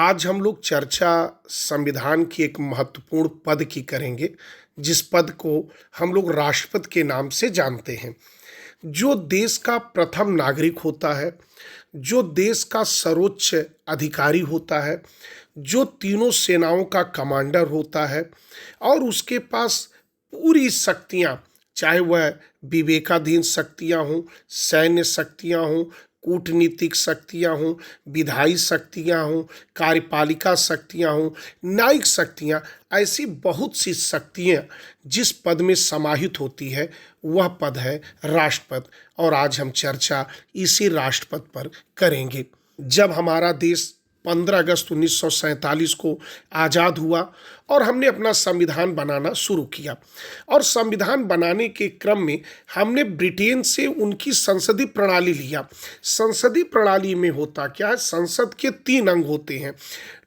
आज हम लोग चर्चा संविधान की एक महत्वपूर्ण पद की करेंगे, जिस पद को हम लोग राष्ट्रपति के नाम से जानते हैं। जो देश का प्रथम नागरिक होता है, जो देश का सर्वोच्च अधिकारी होता है, जो तीनों सेनाओं का कमांडर होता है और उसके पास पूरी शक्तियाँ, चाहे वह विवेकाधीन शक्तियाँ हों, सैन्य शक्तियाँ हों, कूटनीतिक शक्तियाँ हों, विधायी शक्तियाँ हों, कार्यपालिका शक्तियाँ हों, न्यायिक शक्तियाँ, ऐसी बहुत सी शक्तियाँ जिस पद में समाहित होती है वह पद है राष्ट्रपति। और आज हम चर्चा इसी राष्ट्रपति पर करेंगे। जब हमारा देश 15 अगस्त 1947 को आज़ाद हुआ और हमने अपना संविधान बनाना शुरू किया, और संविधान बनाने के क्रम में हमने ब्रिटेन से उनकी संसदीय प्रणाली लिया। संसदीय प्रणाली में होता क्या है, संसद के 3 अंग होते हैं,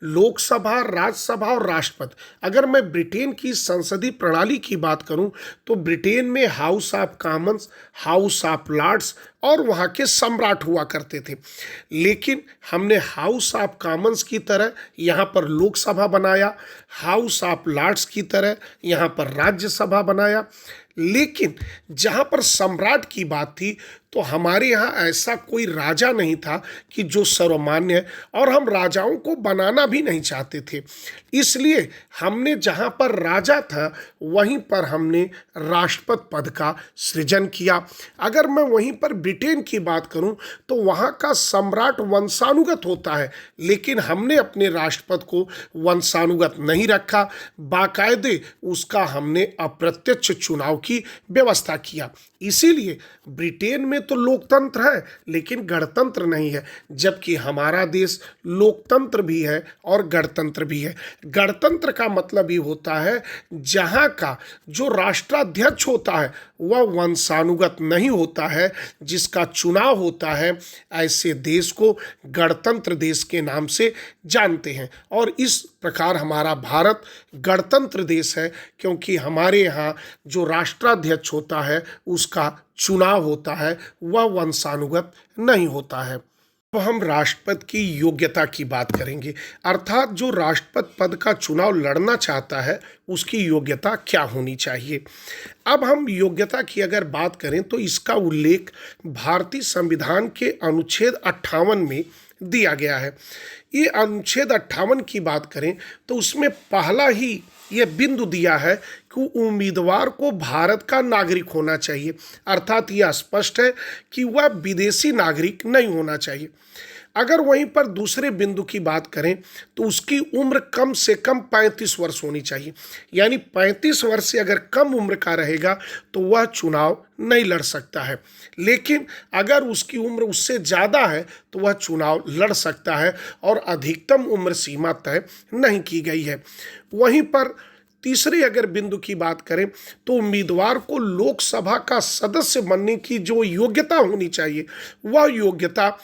लोकसभा, राज्यसभा और राष्ट्रपति। अगर मैं ब्रिटेन की संसदीय प्रणाली की बात करूं तो ब्रिटेन में House of Commons, House of Lords और वहाँ के सम्राट हुआ करते थे। लेकिन हमने हाउस ऑफ कॉमन्स की तरह यहाँ पर लोकसभा बनाया, हाउस ऑफ लॉर्ड्स की तरह यहाँ पर राज्यसभा बनाया। लेकिन जहाँ पर सम्राट की बात थी तो हमारे यहाँ ऐसा कोई राजा नहीं था कि जो सर्वमान्य है, और हम राजाओं को बनाना भी नहीं चाहते थे। इसलिए हमने जहाँ पर राजा था वहीं पर हमने राष्ट्रपति पद का सृजन किया। अगर मैं वहीं पर ब्रिटेन की बात करूं तो वहाँ का सम्राट वंशानुगत होता है, लेकिन हमने अपने राष्ट्रपति को वंशानुगत नहीं रखा, बाकायदे उसका हमने अप्रत्यक्ष चुनाव की व्यवस्था किया। इसीलिए ब्रिटेन में तो लोकतंत्र है लेकिन गणतंत्र नहीं है, जबकि हमारा देश लोकतंत्र भी है और गणतंत्र भी है। गणतंत्र का मतलब ये होता है जहाँ का जो राष्ट्राध्यक्ष होता है वह वंशानुगत नहीं होता है, जिसका चुनाव होता है, ऐसे देश को गणतंत्र देश के नाम से जानते हैं। और इस प्रकार हमारा भारत गणतंत्र देश है, क्योंकि हमारे यहाँ जो राष्ट्राध्यक्ष होता है उसका चुनाव होता है, वह वंशानुगत नहीं होता है। अब हम राष्ट्रपति की योग्यता की बात करेंगे, अर्थात जो राष्ट्रपति पद का चुनाव लड़ना चाहता है उसकी योग्यता क्या होनी चाहिए। अब हम योग्यता की अगर बात करें तो इसका उल्लेख भारतीय संविधान के अनुच्छेद 58 में दिया गया है। ये अनुच्छेद 58 की बात करें तो उसमें पहला ही यह बिंदु दिया है कि उम्मीदवार को भारत का नागरिक होना चाहिए, अर्थात यह स्पष्ट है कि वह विदेशी नागरिक नहीं होना चाहिए। अगर वहीं पर दूसरे बिंदु की बात करें तो उसकी उम्र कम से कम 35 वर्ष होनी चाहिए, यानी 35 वर्ष से अगर कम उम्र का रहेगा तो वह चुनाव नहीं लड़ सकता है। लेकिन अगर उसकी उम्र उससे ज़्यादा है तो वह चुनाव लड़ सकता है, और अधिकतम उम्र सीमा तय नहीं की गई है। वहीं पर तीसरे अगर बिंदु की बात करें तो उम्मीदवार को लोकसभा का सदस्य बनने की जो योग्यता होनी चाहिए वह योग्यता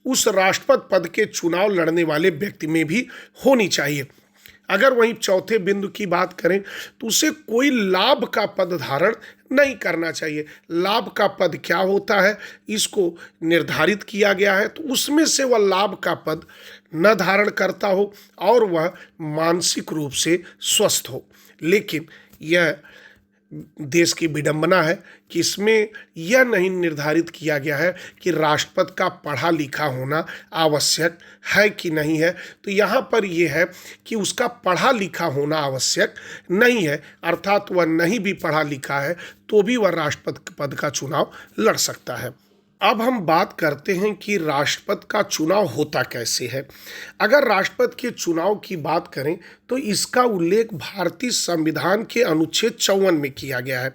उस राष्ट्रपति पद के चुनाव लड़ने वाले व्यक्ति में भी होनी चाहिए। अगर वहीं चौथे बिंदु की बात करें तो उसे कोई लाभ का पद धारण नहीं करना चाहिए। लाभ का पद क्या होता है इसको निर्धारित किया गया है, तो उसमें से वह लाभ का पद न धारण करता हो और वह मानसिक रूप से स्वस्थ हो। लेकिन यह देश की विडंबना है कि इसमें यह नहीं निर्धारित किया गया है कि राष्ट्रपति का पढ़ा लिखा होना आवश्यक है कि नहीं है। तो यहाँ पर यह है कि उसका पढ़ा लिखा होना आवश्यक नहीं है, अर्थात वह नहीं भी पढ़ा लिखा है तो भी वह राष्ट्रपति पद का चुनाव लड़ सकता है। अब हम बात करते हैं कि राष्ट्रपति का चुनाव होता कैसे है। अगर राष्ट्रपति के चुनाव की बात करें तो इसका उल्लेख भारतीय संविधान के अनुच्छेद 54 में किया गया है,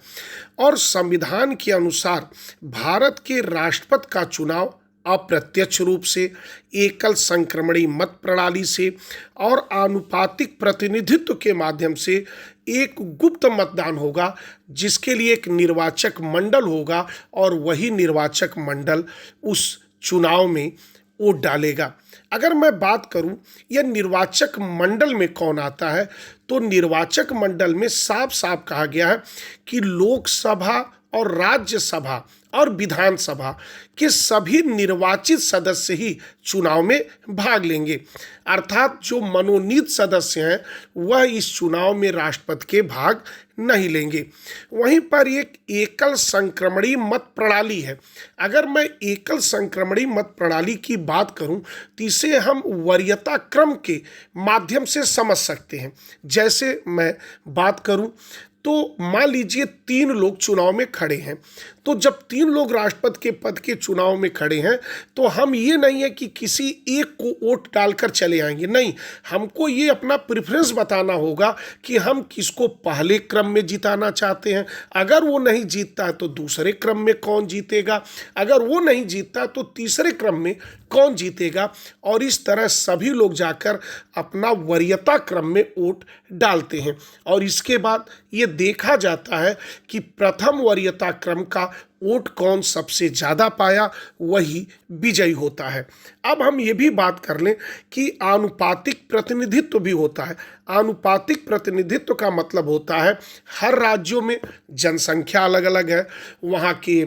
और संविधान के अनुसार भारत के राष्ट्रपति का चुनाव अप्रत्यक्ष रूप से, एकल संक्रमणी मत प्रणाली से और आनुपातिक प्रतिनिधित्व के माध्यम से एक गुप्त मतदान होगा, जिसके लिए एक निर्वाचक मंडल होगा और वही निर्वाचक मंडल उस चुनाव में वोट डालेगा। अगर मैं बात करूं यह निर्वाचक मंडल में कौन आता है, तो निर्वाचक मंडल में साफ साफ कहा गया है कि लोकसभा और राज्यसभा और विधानसभा के सभी निर्वाचित सदस्य ही चुनाव में भाग लेंगे। अर्थात जो मनोनीत सदस्य हैं वह इस चुनाव में राष्ट्रपति के भाग नहीं लेंगे। वहीं पर एक एकल संक्रमणीय मत प्रणाली है। अगर मैं एकल संक्रमणीय मत प्रणाली की बात करूं तो इसे हम वरीयता क्रम के माध्यम से समझ सकते हैं। जैसे मैं बात करूं तो मान लीजिए 3 लोग चुनाव में खड़े हैं, तो जब 3 लोग राष्ट्रपति के पद के चुनाव में खड़े हैं तो हम ये नहीं है कि किसी एक को वोट डालकर चले आएंगे, नहीं, हमको ये अपना प्रेफरेंस बताना होगा कि हम किसको पहले क्रम में जिताना चाहते हैं। अगर वो नहीं जीतता है तो दूसरे क्रम में कौन जीतेगा, अगर वो नहीं जीतता तो तीसरे क्रम में कौन जीतेगा, और इस तरह सभी लोग जाकर अपना वरीयता क्रम में वोट डालते हैं। और इसके बाद ये देखा जाता है कि प्रथम वरीयता क्रम का वोट कौन सबसे ज़्यादा पाया वही विजयी होता है। अब हम ये भी बात कर लें कि आनुपातिक प्रतिनिधित्व भी होता है। आनुपातिक प्रतिनिधित्व का मतलब होता है हर राज्यों में जनसंख्या अलग अलग है, वहाँ के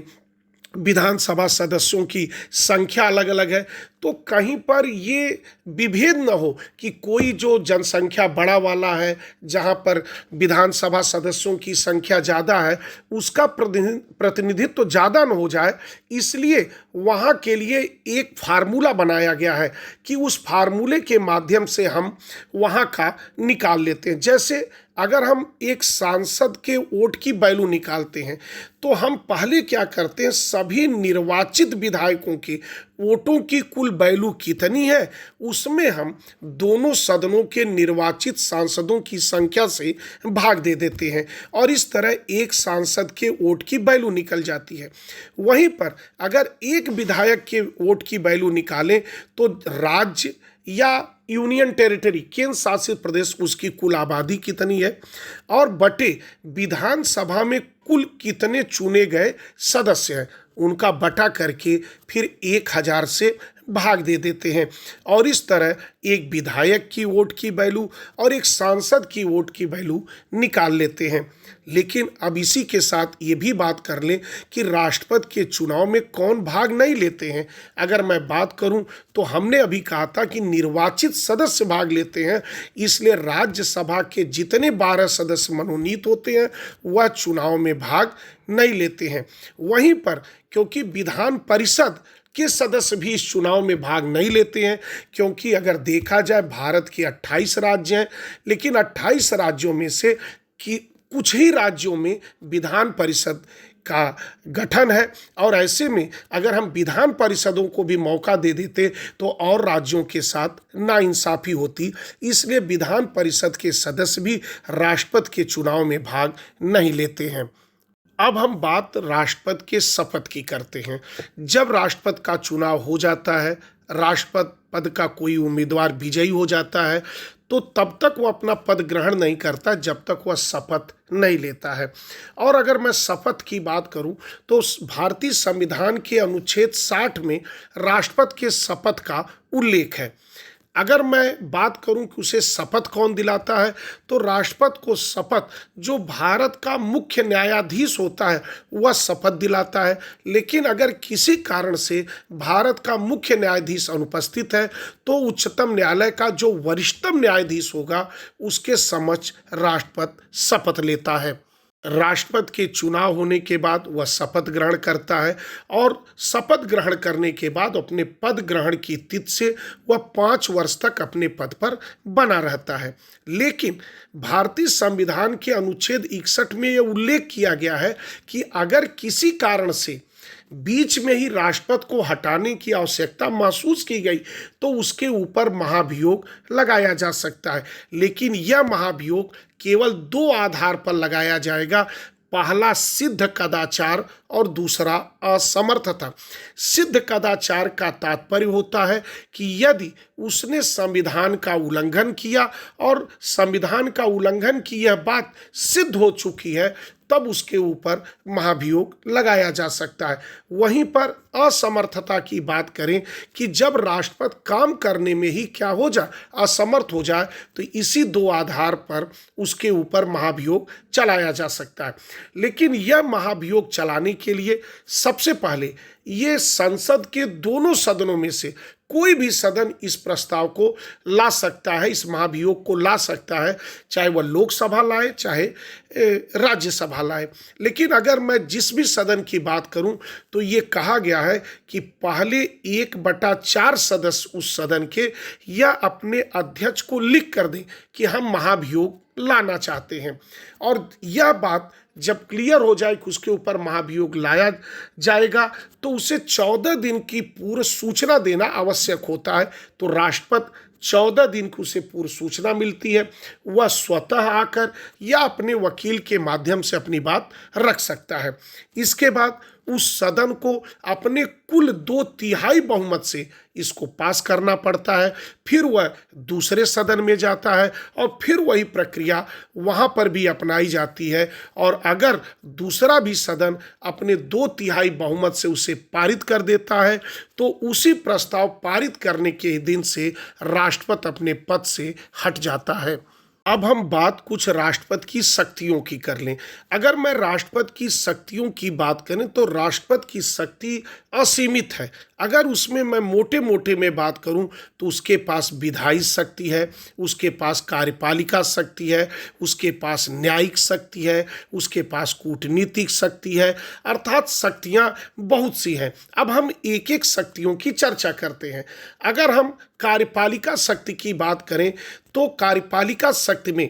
विधानसभा सदस्यों की संख्या अलग अलग है, तो कहीं पर ये विभेद न हो कि कोई जो जनसंख्या बड़ा वाला है, जहाँ पर विधानसभा सदस्यों की संख्या ज़्यादा है, उसका प्रतिनिधित्व तो ज़्यादा न हो जाए। इसलिए वहाँ के लिए एक फार्मूला बनाया गया है कि उस फार्मूले के माध्यम से हम वहाँ का निकाल लेते हैं। जैसे अगर हम एक सांसद के वोट की वैल्यू निकालते हैं तो हम पहले क्या करते हैं, सभी निर्वाचित विधायकों के वोटों की कुल वैल्यू कितनी है उसमें हम दोनों सदनों के निर्वाचित सांसदों की संख्या से भाग दे देते हैं और इस तरह एक सांसद के वोट की वैल्यू निकल जाती है। वहीं पर अगर एक विधायक के वोट की वैल्यू निकालें तो राज्य या यूनियन टेरिटरी केंद्र शासित प्रदेश उसकी कुल आबादी कितनी है और बटे विधानसभा में कुल कितने चुने गए सदस्य हैं उनका बटा करके फिर 1000 से भाग दे देते हैं और इस तरह एक विधायक की वोट की वैल्यू और एक सांसद की वोट की वैल्यू निकाल लेते हैं। लेकिन अब इसी के साथ ये भी बात कर लें कि राष्ट्रपति के चुनाव में कौन भाग नहीं लेते हैं। अगर मैं बात करूं तो हमने अभी कहा था कि निर्वाचित सदस्य भाग लेते हैं, इसलिए राज्यसभा के जितने 12 सदस्य मनोनीत होते हैं वह चुनाव में भाग नहीं लेते हैं। वहीं पर क्योंकि विधान परिषद के सदस्य भी इस चुनाव में भाग नहीं लेते हैं, क्योंकि अगर देखा जाए भारत के 28 राज्य हैं, लेकिन 28 राज्यों में से कि कुछ ही राज्यों में विधान परिषद का गठन है और ऐसे में अगर हम विधान परिषदों को भी मौका दे देते तो और राज्यों के साथ नाइंसाफ़ी होती। इसलिए विधान परिषद के सदस्य भी राष्ट्रपति के चुनाव में भाग नहीं लेते हैं। अब हम बात राष्ट्रपति के शपथ की करते हैं। जब राष्ट्रपति का चुनाव हो जाता है, राष्ट्रपति पद का कोई उम्मीदवार विजयी हो जाता है, तो तब तक वो अपना पद ग्रहण नहीं करता जब तक वह शपथ नहीं लेता है। और अगर मैं शपथ की बात करूं तो भारतीय संविधान के अनुच्छेद 60 में राष्ट्रपति के शपथ का उल्लेख है। अगर मैं बात करूं कि उसे शपथ कौन दिलाता है तो राष्ट्रपति को शपथ जो भारत का मुख्य न्यायाधीश होता है वह शपथ दिलाता है। लेकिन अगर किसी कारण से भारत का मुख्य न्यायाधीश अनुपस्थित है तो उच्चतम न्यायालय का जो वरिष्ठतम न्यायाधीश होगा उसके समक्ष राष्ट्रपति शपथ लेता है। राष्ट्रपति के चुनाव होने के बाद वह शपथ ग्रहण करता है और शपथ ग्रहण करने के बाद अपने पद ग्रहण की तिथि से वह 5 वर्ष तक अपने पद पर बना रहता है। लेकिन भारतीय संविधान के अनुच्छेद 61 में यह उल्लेख किया गया है कि अगर किसी कारण से बीच में ही राष्ट्रपति को हटाने की आवश्यकता महसूस की गई तो उसके ऊपर महाभियोग लगाया जा सकता है। लेकिन यह महाभियोग केवल 2 आधार पर लगाया जाएगा। पहला सिद्ध कदाचार और दूसरा असमर्थता। सिद्ध कदाचार का तात्पर्य होता है कि यदि उसने संविधान का उल्लंघन किया और संविधान का उल्लंघन की यह बात सिद्ध हो चुकी है, तब उसके ऊपर महाभियोग लगाया जा सकता है। वहीं पर असमर्थता की बात करें कि जब राष्ट्रपति काम करने में ही क्या हो जाए, असमर्थ हो जाए, तो इसी दो आधार पर उसके ऊपर महाभियोग चलाया जा सकता है। लेकिन यह महाभियोग चलाने के लिए सबसे पहले ये संसद के दोनों सदनों में से कोई भी सदन इस प्रस्ताव को ला सकता है, इस महाभियोग को ला सकता है, चाहे वह लोकसभा लाए चाहे राज्यसभा लाए। लेकिन अगर मैं जिस भी सदन की बात करूं तो ये कहा गया है कि पहले 1/4 सदस्य उस सदन के या अपने अध्यक्ष को लिख कर दें कि हम महाभियोग लाना चाहते हैं, और यह बात जब क्लियर हो जाए कि उसके ऊपर महाभियोग लाया जाएगा तो उसे 14 दिन की पूर्व सूचना देना आवश्यक होता है। तो राष्ट्रपति 14 दिन की उसे पूर्व सूचना मिलती है, वह स्वतः आकर या अपने वकील के माध्यम से अपनी बात रख सकता है। इसके बाद उस सदन को अपने कुल 2/3 बहुमत से इसको पास करना पड़ता है, फिर वह दूसरे सदन में जाता है और फिर वही प्रक्रिया वहाँ पर भी अपनाई जाती है। और अगर दूसरा भी सदन अपने 2/3 बहुमत से उसे पारित कर देता है तो उसी प्रस्ताव पारित करने के दिन से राष्ट्रपति अपने पद से हट जाता है। अब हम बात कुछ राष्ट्रपति की शक्तियों की कर लें। अगर मैं राष्ट्रपति की शक्तियों की बात करें तो राष्ट्रपति की शक्ति असीमित है। अगर उसमें मैं मोटे मोटे में बात करूं तो उसके पास विधायी शक्ति है, उसके पास कार्यपालिका शक्ति है, उसके पास न्यायिक शक्ति है, उसके पास कूटनीतिक शक्ति है, अर्थात शक्तियां बहुत सी हैं। अब हम एक एक शक्तियों की चर्चा करते हैं। अगर हम कार्यपालिका शक्ति की बात करें तो कार्यपालिका शक्ति में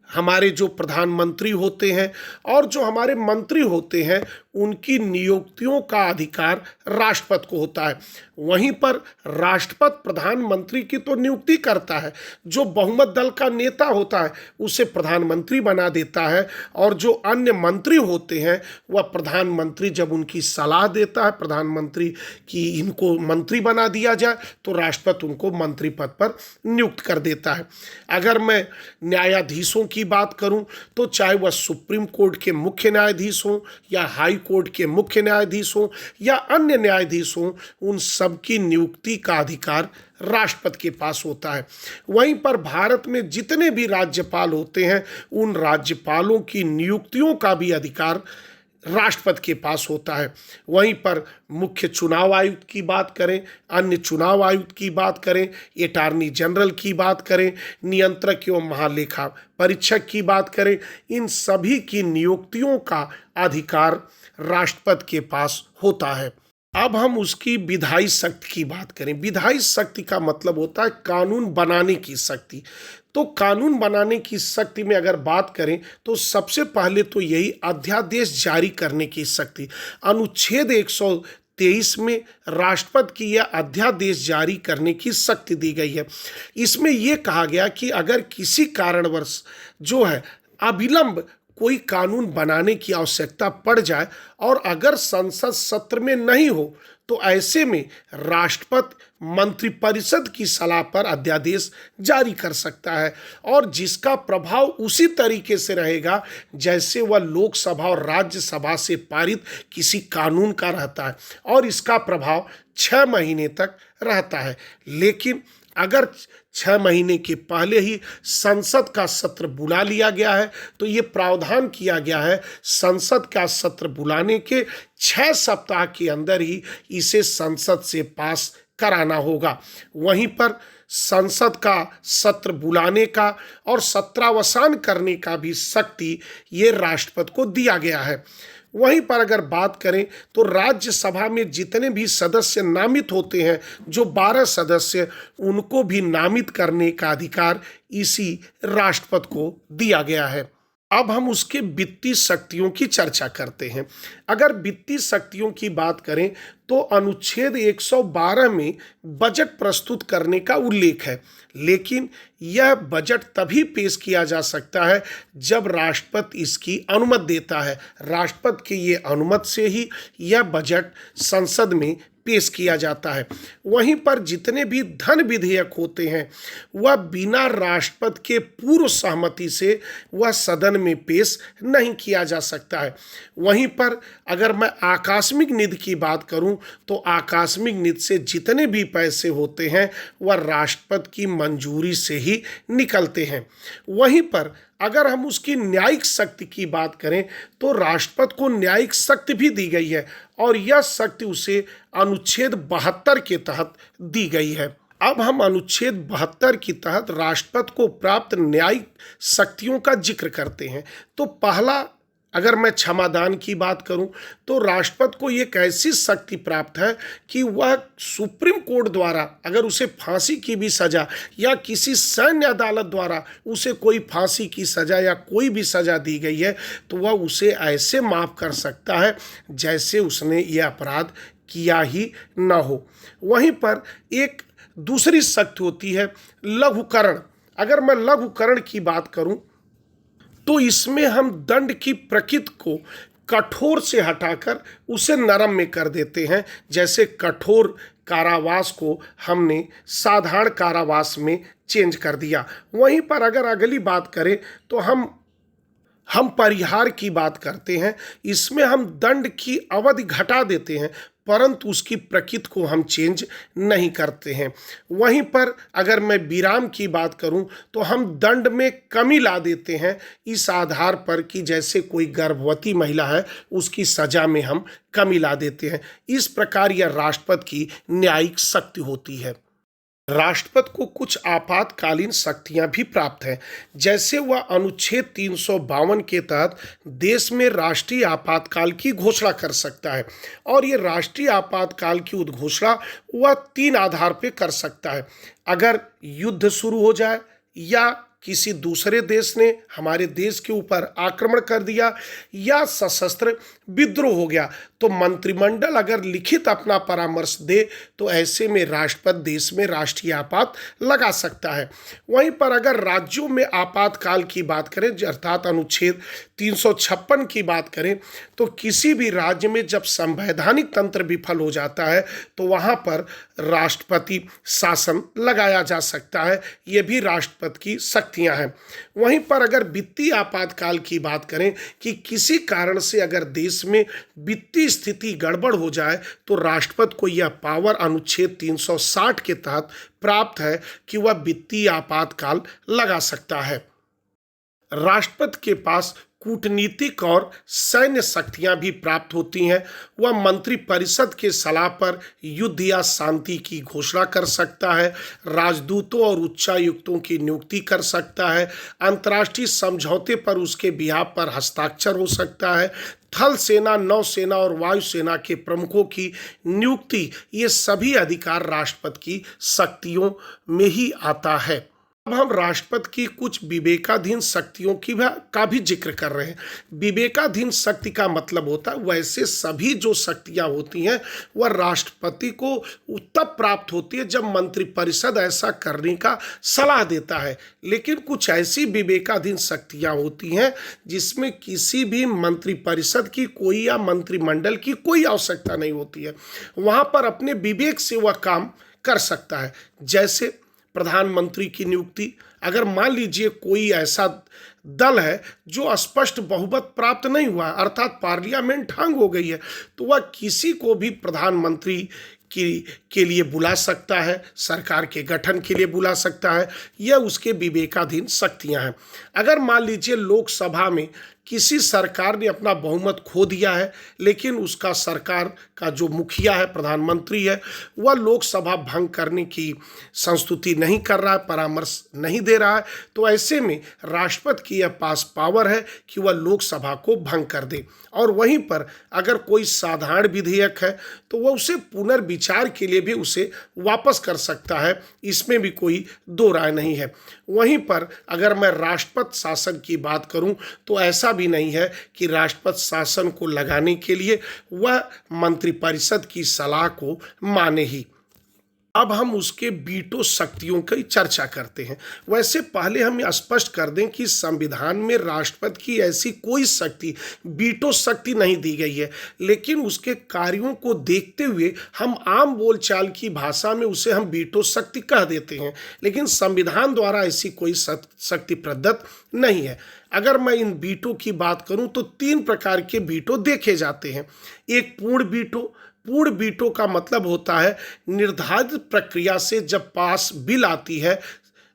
हमारे जो प्रधानमंत्री होते हैं और जो हमारे मंत्री होते हैं उनकी नियुक्तियों का अधिकार राष्ट्रपति को होता है। वहीं पर राष्ट्रपति प्रधानमंत्री की तो नियुक्ति करता है, जो बहुमत दल का नेता होता है उसे प्रधानमंत्री बना देता है, और जो अन्य मंत्री होते हैं वह प्रधानमंत्री जब उनकी सलाह देता है प्रधानमंत्री कि इनको मंत्री बना दिया जाए तो राष्ट्रपति उनको मंत्री पद पर नियुक्त कर देता है। अगर मैं न्यायाधीशों की बात करूं तो चाहे वह सुप्रीम कोर्ट के मुख्य न्यायाधीश हों या हाई कोर्ट के मुख्य न्यायाधीश हों या अन्य न्यायाधीश हों, उन सबकी नियुक्ति का अधिकार राष्ट्रपति के पास होता है। वहीं पर भारत में जितने भी राज्यपाल होते हैं उन राज्यपालों की नियुक्तियों का भी अधिकार राष्ट्रपति के पास होता है। वहीं पर मुख्य चुनाव आयुक्त की बात करें, अन्य चुनाव आयुक्त की बात करें, अटॉर्नी जनरल की बात करें, नियंत्रक एवं महालेखा परीक्षक की बात करें, इन सभी की नियुक्तियों का अधिकार राष्ट्रपति के पास होता है। अब हम उसकी विधायी शक्ति की बात करें। विधायी शक्ति का मतलब होता है कानून बनाने की शक्ति। तो कानून बनाने की शक्ति में अगर बात करें तो सबसे पहले तो यही अध्यादेश जारी करने की शक्ति। अनुच्छेद 123 में राष्ट्रपति की यह अध्यादेश जारी करने की शक्ति दी गई है। इसमें यह कहा गया कि अगर किसी कारणवश जो है अविलंब कोई कानून बनाने की आवश्यकता पड़ जाए और अगर संसद सत्र में नहीं हो तो ऐसे में राष्ट्रपति मंत्रिपरिषद की सलाह पर अध्यादेश जारी कर सकता है, और जिसका प्रभाव उसी तरीके से रहेगा जैसे वह लोकसभा और राज्यसभा से पारित किसी कानून का रहता है, और इसका प्रभाव 6 महीने तक रहता है। लेकिन अगर 6 महीने के पहले ही संसद का सत्र बुला लिया गया है तो ये प्रावधान किया गया है संसद का सत्र बुलाने के 6 सप्ताह के अंदर ही इसे संसद से पास कराना होगा। वहीं पर संसद का सत्र बुलाने का और सत्रावसान करने का भी शक्ति ये राष्ट्रपति को दिया गया है। वहीं पर अगर बात करें तो राज्यसभा में जितने भी सदस्य नामित होते हैं, जो 12 सदस्य, उनको भी नामित करने का अधिकार इसी राष्ट्रपति को दिया गया है। अब हम उसके वित्तीय शक्तियों की चर्चा करते हैं। अगर वित्तीय शक्तियों की बात करें तो अनुच्छेद 112 में बजट प्रस्तुत करने का उल्लेख है, लेकिन यह बजट तभी पेश किया जा सकता है जब राष्ट्रपति इसकी अनुमति देता है। राष्ट्रपति की ये अनुमति से ही यह बजट संसद में पेश किया जाता है। वहीं पर जितने भी धन विधेयक होते हैं वह बिना राष्ट्रपति के पूर्व सहमति से वह सदन में पेश नहीं किया जा सकता है। वहीं पर अगर मैं आकस्मिक निधि की बात करूं तो आकस्मिक निधि से जितने भी पैसे होते हैं वह राष्ट्रपति की मंजूरी से ही निकलते हैं। वहीं पर अगर हम उसकी न्यायिक शक्ति की बात करें तो राष्ट्रपति को न्यायिक शक्ति भी दी गई है और यह शक्ति उसे अनुच्छेद 72 के तहत दी गई है। अब हम अनुच्छेद 72 के तहत राष्ट्रपति को प्राप्त न्यायिक शक्तियों का जिक्र करते हैं। तो पहला, अगर मैं क्षमादान की बात करूं तो राष्ट्रपति को एक ऐसी शक्ति प्राप्त है कि वह सुप्रीम कोर्ट द्वारा अगर उसे फांसी की भी सज़ा या किसी सैन्य अदालत द्वारा उसे कोई फांसी की सज़ा या कोई भी सज़ा दी गई है तो वह उसे ऐसे माफ़ कर सकता है जैसे उसने ये अपराध किया ही न हो। वहीं पर एक दूसरी शक्ति होती है लघुकरण। अगर मैं लघुकरण की बात करूं तो इसमें हम दंड की प्रकृति को कठोर से हटाकर उसे नरम में कर देते हैं। जैसे कठोर कारावास को हमने साधारण कारावास में चेंज कर दिया। वहीं पर अगर अगली बात करें तो हम परिहार की बात करते हैं। इसमें हम दंड की अवधि घटा देते हैं परंतु उसकी प्रकृति को हम चेंज नहीं करते हैं। वहीं पर अगर मैं विराम की बात करूं तो हम दंड में कमी ला देते हैं इस आधार पर कि जैसे कोई गर्भवती महिला है उसकी सज़ा में हम कमी ला देते हैं। इस प्रकार यह राष्ट्रपति की न्यायिक शक्ति होती है। राष्ट्रपति को कुछ आपातकालीन शक्तियां भी प्राप्त हैं, जैसे वह अनुच्छेद 352 के तहत देश में राष्ट्रीय आपातकाल की घोषणा कर सकता है। और ये राष्ट्रीय आपातकाल की उद्घोषणा वह 3 आधार पर कर सकता है। अगर युद्ध शुरू हो जाए या किसी दूसरे देश ने हमारे देश के ऊपर आक्रमण कर दिया या सशस्त्र विद्रोह हो गया तो मंत्रिमंडल अगर लिखित अपना परामर्श दे तो ऐसे में राष्ट्रपति देश में राष्ट्रीय आपात लगा सकता है। वहीं पर अगर राज्यों में आपातकाल की बात करें अर्थात अनुच्छेद 356 की बात करें तो किसी भी राज्य में जब संवैधानिक तंत्र विफल हो जाता है तो वहाँ पर राष्ट्रपति शासन लगाया जा सकता है। ये भी राष्ट्रपति की शक्तियाँ हैं। वहीं पर अगर वित्तीय आपातकाल की बात करें कि किसी कारण से अगर देश में वित्तीय स्थिति गड़बड़ हो जाए तो राष्ट्रपति को यह पावर अनुच्छेद 360 के तहत प्राप्त है कि वह वित्तीय आपातकाल लगा सकता है। राष्ट्रपति के पास कूटनीतिक और सैन्य शक्तियां भी प्राप्त होती हैं। वह मंत्रिपरिषद के सलाह पर युद्ध या शांति की घोषणा कर सकता है, राजदूतों और उच्चायुक्तों की नियुक्ति कर सकता है, अंतर्राष्ट्रीय समझौते पर उसके बिहाफ पर हस्ताक्षर हो सकता है, थल सेना, नौसेना और वायुसेना के प्रमुखों की नियुक्ति, ये सभी अधिकार राष्ट्रपति की शक्तियों में ही आता है। अब हम राष्ट्रपति की कुछ विवेकाधीन शक्तियों का भी जिक्र कर रहे हैं। विवेकाधीन शक्ति का मतलब होता है वैसे सभी जो शक्तियां होती हैं वह राष्ट्रपति को तब प्राप्त होती है जब मंत्रिपरिषद ऐसा करने का सलाह देता है। लेकिन कुछ ऐसी विवेकाधीन शक्तियां होती हैं जिसमें किसी भी मंत्रिपरिषद की कोई या मंत्रिमंडल की कोई आवश्यकता नहीं होती है, वहाँ पर अपने विवेक से वह काम कर सकता है। जैसे प्रधानमंत्री की नियुक्ति, अगर मान लीजिए कोई ऐसा दल है जो स्पष्ट बहुमत प्राप्त नहीं हुआ अर्थात पार्लियामेंट हंग हो गई है तो वह किसी को भी प्रधानमंत्री के लिए बुला सकता है, सरकार के गठन के लिए बुला सकता है। यह उसके विवेकाधीन शक्तियां हैं। अगर मान लीजिए लोकसभा में किसी सरकार ने अपना बहुमत खो दिया है, लेकिन उसका सरकार का जो मुखिया है, प्रधानमंत्री है, वह लोकसभा भंग करने की संस्तुति नहीं कर रहा है, परामर्श नहीं दे रहा है, तो ऐसे में राष्ट्रपति की यह पास पावर है कि वह लोकसभा को भंग कर दे। और वहीं पर अगर कोई साधारण विधेयक है तो वह उसे पुनर्विचार के लिए भी उसे वापस कर सकता है, इसमें भी कोई दो राय नहीं है। वहीं पर अगर मैं राष्ट्रपति शासन की बात करूं तो ऐसा भी नहीं है कि राष्ट्रपति शासन को लगाने के लिए वह मंत्रिपरिषद की सलाह को माने ही। अब हम उसके वीटो शक्तियों की चर्चा करते हैं। वैसे पहले हम स्पष्ट कर दें कि संविधान में राष्ट्रपति की ऐसी कोई शक्ति, वीटो शक्ति नहीं दी गई है, लेकिन उसके कार्यों को देखते हुए हम आम बोलचाल की भाषा में उसे हम वीटो शक्ति कह देते हैं, लेकिन संविधान द्वारा ऐसी कोई शक्ति प्रदत्त नहीं है। अगर मैं इन वीटो की बात करूं तो 3 प्रकार के वीटो देखे जाते हैं। एक पूर्ण वीटो। पूर्ण वीटो का मतलब होता है निर्धारित प्रक्रिया से जब पास बिल आती है,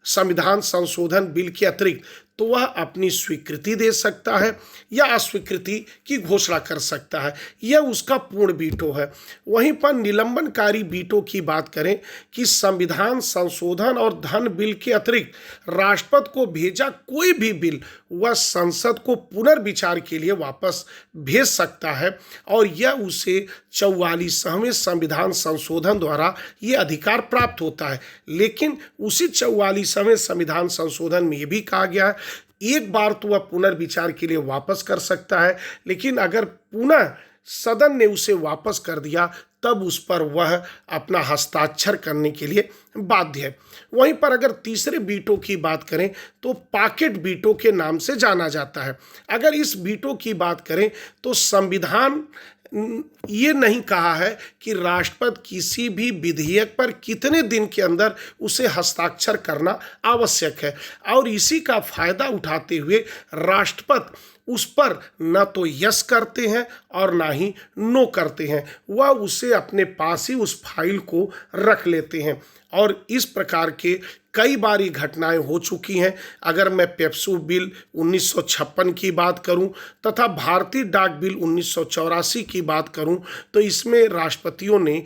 संविधान संशोधन बिल के अतिरिक्त, तो वह अपनी स्वीकृति दे सकता है या अस्वीकृति की घोषणा कर सकता है, यह उसका पूर्ण वीटो है। वहीं पर निलंबनकारी वीटो की बात करें कि संविधान संशोधन और धन बिल के अतिरिक्त राष्ट्रपति को भेजा कोई भी बिल वह संसद को पुनर्विचार के लिए वापस भेज सकता है, और यह उसे 44वें संविधान संशोधन द्वारा ये अधिकार प्राप्त होता है। लेकिन उसी 44वें संविधान संशोधन में ये भी कहा गया है एक बार तो वह पुनर्विचार के लिए वापस कर सकता है, लेकिन अगर पुनः सदन ने उसे वापस कर दिया तब उस पर वह अपना हस्ताक्षर करने के लिए बाध्य है। वहीं पर अगर तीसरे वीटो की बात करें तो पॉकेट वीटो के नाम से जाना जाता है। अगर इस वीटो की बात करें तो संविधान ये नहीं कहा है कि राष्ट्रपति किसी भी विधेयक पर कितने दिन के अंदर उसे हस्ताक्षर करना आवश्यक है, और इसी का फायदा उठाते हुए राष्ट्रपति उस पर न तो यस करते हैं और ना ही नो करते हैं, वह उसे अपने पास ही उस फाइल को रख लेते हैं। और इस प्रकार के कई बार ये घटनाएं हो चुकी हैं। अगर मैं पेप्सू बिल 1956 की बात करूं तथा भारतीय डाक बिल 1984 की बात करूं तो इसमें राष्ट्रपतियों ने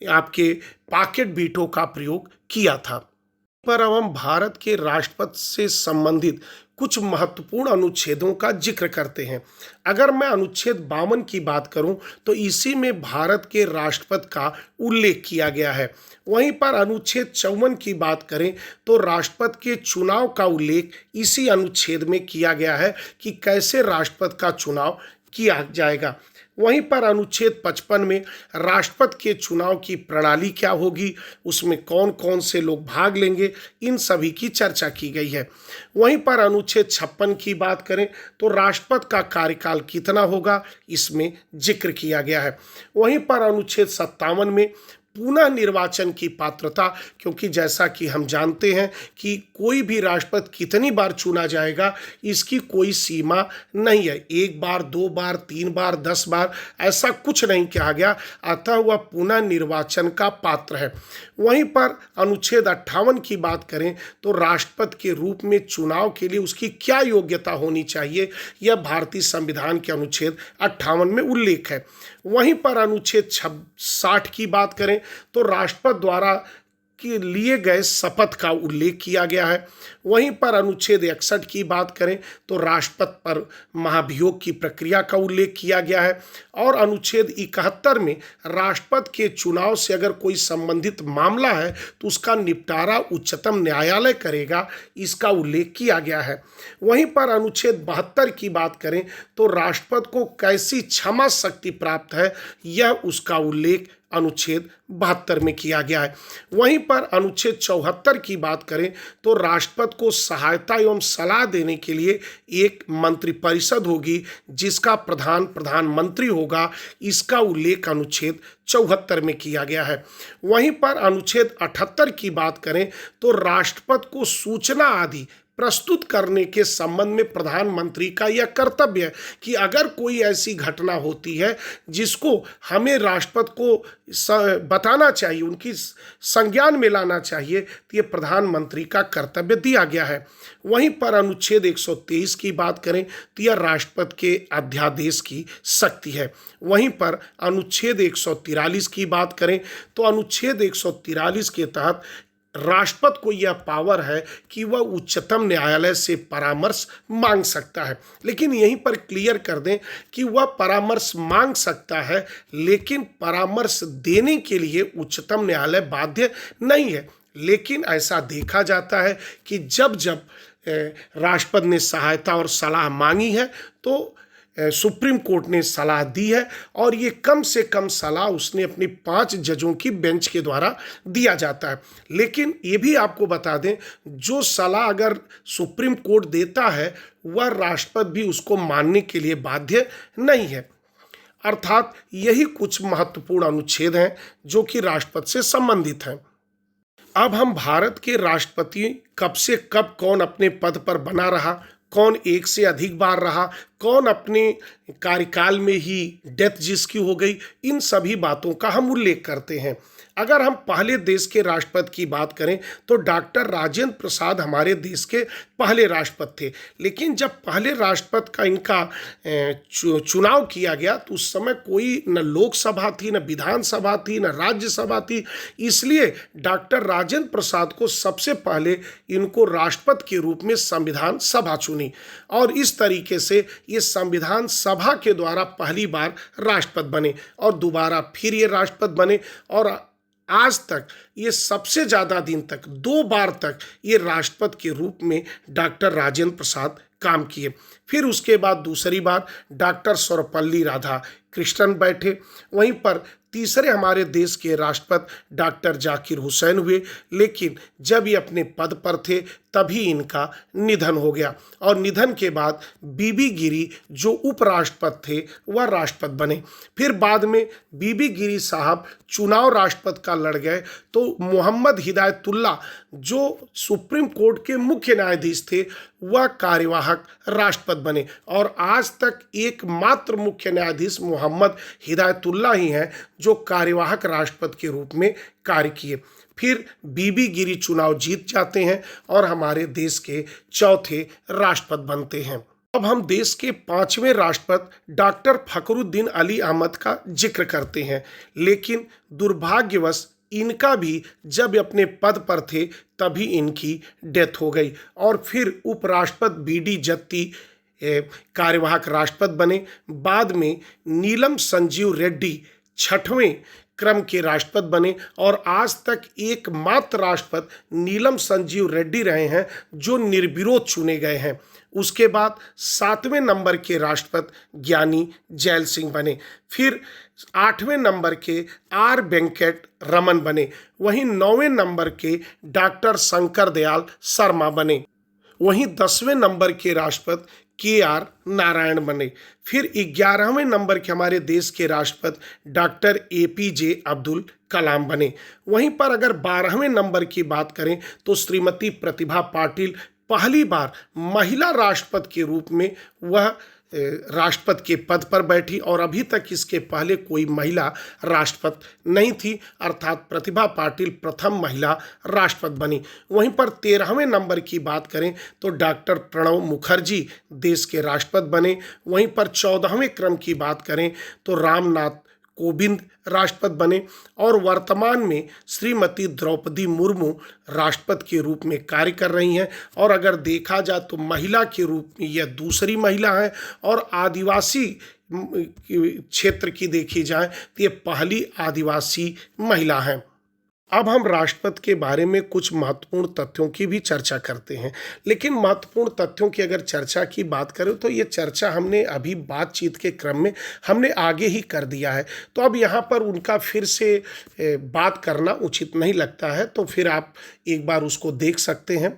आपके पॉकेट वीटो का प्रयोग किया था। पर अब हम भारत के राष्ट्रपति से संबंधित कुछ महत्वपूर्ण अनुच्छेदों का जिक्र करते हैं। अगर मैं अनुच्छेद 52 की बात करूं तो इसी में भारत के राष्ट्रपति का उल्लेख किया गया है। वहीं पर अनुच्छेद 54 की बात करें तो राष्ट्रपति के चुनाव का उल्लेख इसी अनुच्छेद में किया गया है कि कैसे राष्ट्रपति का चुनाव किया जाएगा। वहीं पर अनुच्छेद 55 में राष्ट्रपति के चुनाव की प्रणाली क्या होगी, उसमें कौन कौन से लोग भाग लेंगे, इन सभी की चर्चा की गई है। वहीं पर अनुच्छेद 56 की बात करें तो राष्ट्रपति का कार्यकाल कितना होगा, इसमें जिक्र किया गया है। वहीं पर अनुच्छेद 57 में पुनः निर्वाचन की पात्रता, क्योंकि जैसा कि हम जानते हैं कि कोई भी राष्ट्रपति कितनी बार चुना जाएगा इसकी कोई सीमा नहीं है, 1 बार 2 बार 3 बार 10 बार ऐसा कुछ नहीं कहा गया, अतः वह पुनः निर्वाचन का पात्र है। वहीं पर अनुच्छेद 58 की बात करें तो राष्ट्रपति के रूप में चुनाव के लिए उसकी क्या योग्यता होनी चाहिए, यह भारतीय संविधान के अनुच्छेद 58 में उल्लेख है। वहीं पर अनुच्छेद 60 की बात करें तो राष्ट्रपति द्वारा के लिए गए शपथ का उल्लेख किया गया है। वहीं पर अनुच्छेद 61 की बात करें तो राष्ट्रपति पर महाभियोग की प्रक्रिया का उल्लेख किया गया है। और अनुच्छेद 71 में राष्ट्रपति के चुनाव से अगर कोई संबंधित मामला है तो उसका निपटारा उच्चतम न्यायालय करेगा, इसका उल्लेख किया गया है। वहीं पर अनुच्छेद 72 की बात करें तो राष्ट्रपति को कैसी क्षमा शक्ति प्राप्त है, यह उसका उल्लेख अनुच्छेद 72 में किया गया है। वहीं पर अनुच्छेद 74 की बात करें तो राष्ट्रपति को सहायता एवं सलाह देने के लिए एक मंत्रिपरिषद होगी जिसका प्रधान प्रधानमंत्री होगा, इसका उल्लेख अनुच्छेद 74 में किया गया है। वहीं पर अनुच्छेद 78 की बात करें तो राष्ट्रपति को सूचना आदि प्रस्तुत करने के संबंध में प्रधानमंत्री का यह कर्तव्य है कि अगर कोई ऐसी घटना होती है जिसको हमें राष्ट्रपति को बताना चाहिए, उनकी संज्ञान में लाना चाहिए, तो ये प्रधानमंत्री का कर्तव्य दिया गया है। वहीं पर अनुच्छेद 123 की बात करें तो यह राष्ट्रपति के अध्यादेश की शक्ति है। वहीं पर अनुच्छेद 143 की बात करें तो अनुच्छेद 143 के तहत राष्ट्रपति को यह पावर है कि वह उच्चतम न्यायालय से परामर्श मांग सकता है। लेकिन यहीं पर क्लियर कर दें कि वह परामर्श मांग सकता है, लेकिन परामर्श देने के लिए उच्चतम न्यायालय बाध्य नहीं है। लेकिन ऐसा देखा जाता है कि जब जब राष्ट्रपति ने सहायता और सलाह मांगी है तो सुप्रीम कोर्ट ने सलाह दी है, और ये कम से कम सलाह उसने अपनी 5 जजों की बेंच के द्वारा दिया जाता है। लेकिन ये भी आपको बता दें, जो सलाह अगर सुप्रीम कोर्ट देता है वह राष्ट्रपति भी उसको मानने के लिए बाध्य नहीं है। अर्थात यही कुछ महत्वपूर्ण अनुच्छेद हैं जो कि राष्ट्रपति से संबंधित हैं। अब हम भारत के राष्ट्रपति कब से कब कौन अपने पद पर बना रहा, कौन एक से अधिक बार रहा, कौन अपने कार्यकाल में ही डेथ जिसकी हो गई, इन सभी बातों का हम उल्लेख करते हैं। अगर हम पहले देश के राष्ट्रपति की बात करें तो डॉक्टर राजेंद्र प्रसाद हमारे देश के पहले राष्ट्रपति थे। लेकिन जब पहले राष्ट्रपति का इनका चुनाव किया गया तो उस समय कोई न लोकसभा थी, न विधानसभा थी, न राज्यसभा थी। इसलिए डॉक्टर राजेंद्र प्रसाद को सबसे पहले इनको राष्ट्रपति के रूप में संविधान सभा चुनी, और इस तरीके से ये संविधान सभा के द्वारा पहली बार राष्ट्रपति बने और दोबारा फिर ये राष्ट्रपति बने, और आज तक ये सबसे ज़्यादा दिन तक 2 बार तक ये राष्ट्रपति के रूप में डॉक्टर राजेंद्र प्रसाद काम किए। फिर उसके बाद दूसरी बार डॉक्टर सर्वपल्ली राधाकृष्णन बैठे। वहीं पर तीसरे हमारे देश के राष्ट्रपति डॉक्टर जाकिर हुसैन हुए, लेकिन जब ये अपने पद पर थे तभी इनका निधन हो गया, और निधन के बाद बीबी गिरी जो उपराष्ट्रपति थे वह राष्ट्रपति बने। फिर बाद में बीबी गिरी साहब चुनाव राष्ट्रपति का लड़ गए तो मोहम्मद हिदायतुल्लाह जो सुप्रीम कोर्ट के मुख्य न्यायाधीश थे वह कार्यवाहक राष्ट्रपति बने, और आज तक एकमात्र मुख्य न्यायाधीश मोहम्मद हिदायतुल्लाह ही हैं जो कार्यवाहक राष्ट्रपति के रूप में कार्य किए। फिर बीबी गिरी चुनाव जीत जाते हैं और हमारे देश के चौथे राष्ट्रपति बनते हैं। अब हम देश के 5वें राष्ट्रपति डॉक्टर फखरुद्दीन अली अहमद का जिक्र करते हैं, लेकिन दुर्भाग्यवश इनका भी जब अपने पद पर थे तभी इनकी डेथ हो गई, और फिर उपराष्ट्रपति बी.डी. जत्ती कार्यवाहक राष्ट्रपति बने। बाद में नीलम संजीव रेड्डी 6वें क्रम के राष्ट्रपति बने, और आज तक एकमात्र राष्ट्रपति नीलम संजीव रेड्डी रहे हैं जो निर्विरोध चुने गए हैं। उसके बाद 7वें नंबर के राष्ट्रपति ज्ञानी जैल सिंह बने। फिर 8वें नंबर के आर वेंकट रमन बने। वहीं 9वें नंबर के डॉक्टर शंकर दयाल शर्मा बने। वहीं 10वें नंबर के राष्ट्रपति के.आर. नारायण बने। फिर 11वें नंबर के हमारे देश के राष्ट्रपति डॉक्टर ए.पी.जे. अब्दुल कलाम बने। वहीं पर अगर 12वें नंबर की बात करें तो श्रीमती प्रतिभा पाटिल पहली बार महिला राष्ट्रपति के रूप में वह राष्ट्रपति के पद पर बैठी, और अभी तक इसके पहले कोई महिला राष्ट्रपति नहीं थी, अर्थात प्रतिभा पाटिल प्रथम महिला राष्ट्रपति बनी। वहीं पर 13वें नंबर की बात करें तो डॉक्टर प्रणब मुखर्जी देश के राष्ट्रपति बने। वहीं पर 14वें क्रम की बात करें तो रामनाथ कोविंद राष्ट्रपति बने, और वर्तमान में श्रीमती द्रौपदी मुर्मू राष्ट्रपति के रूप में कार्य कर रही हैं। और अगर देखा जाए तो महिला के रूप में यह दूसरी महिला है, और आदिवासी क्षेत्र की देखी जाए तो ये पहली आदिवासी महिला है। अब हम राष्ट्रपति के बारे में कुछ महत्वपूर्ण तथ्यों की भी चर्चा करते हैं, लेकिन महत्वपूर्ण तथ्यों की अगर चर्चा की बात करें तो ये चर्चा हमने अभी बातचीत के क्रम में हमने आगे ही कर दिया है, तो अब यहाँ पर उनका फिर से बात करना उचित नहीं लगता है, तो फिर आप एक बार उसको देख सकते हैं।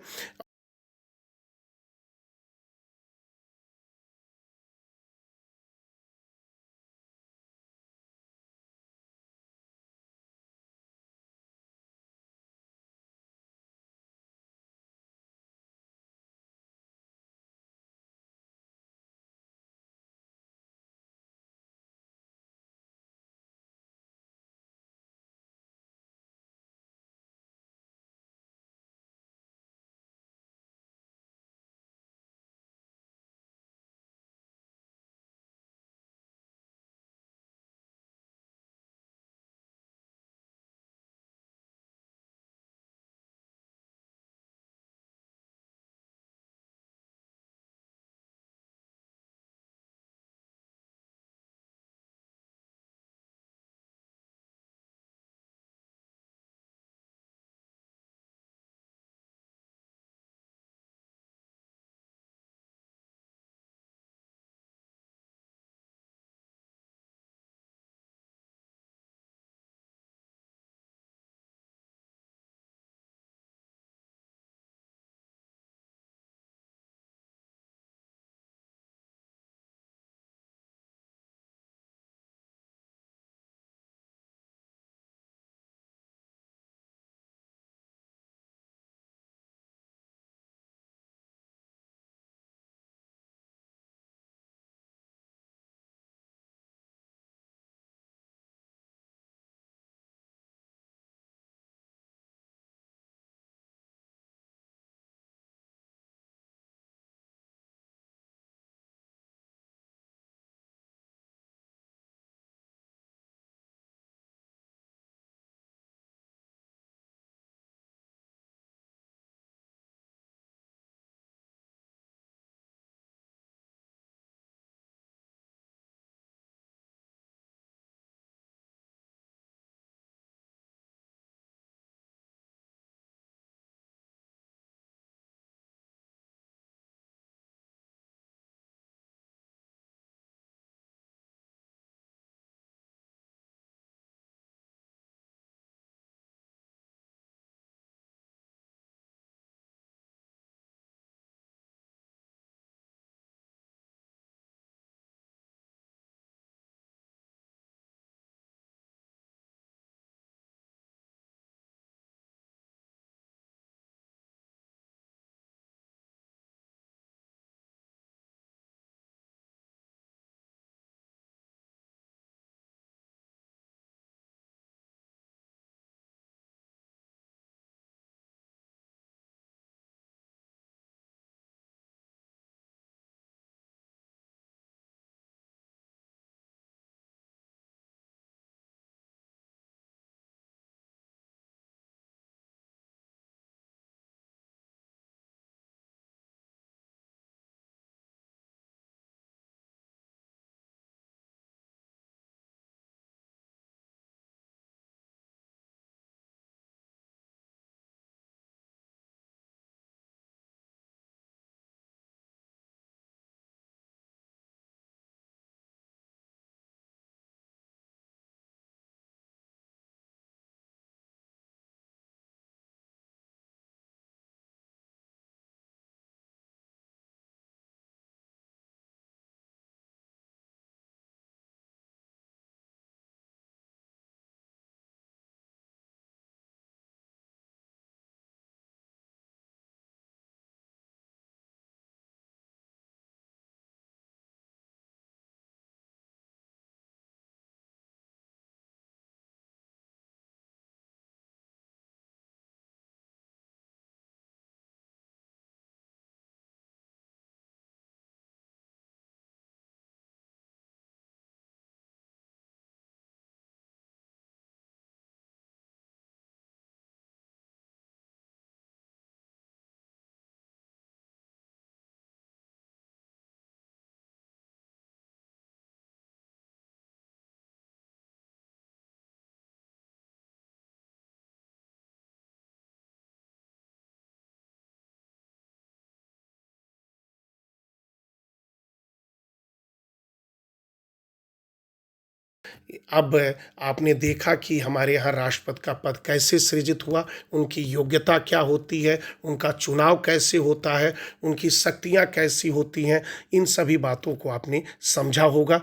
अब आपने देखा कि हमारे यहाँ राष्ट्रपति का पद कैसे सृजित हुआ, उनकी योग्यता क्या होती है, उनका चुनाव कैसे होता है, उनकी शक्तियाँ कैसी होती हैं, इन सभी बातों को आपने समझा होगा।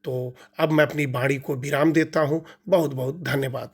तो अब मैं अपनी वाणी को विराम देता हूँ। बहुत बहुत धन्यवाद।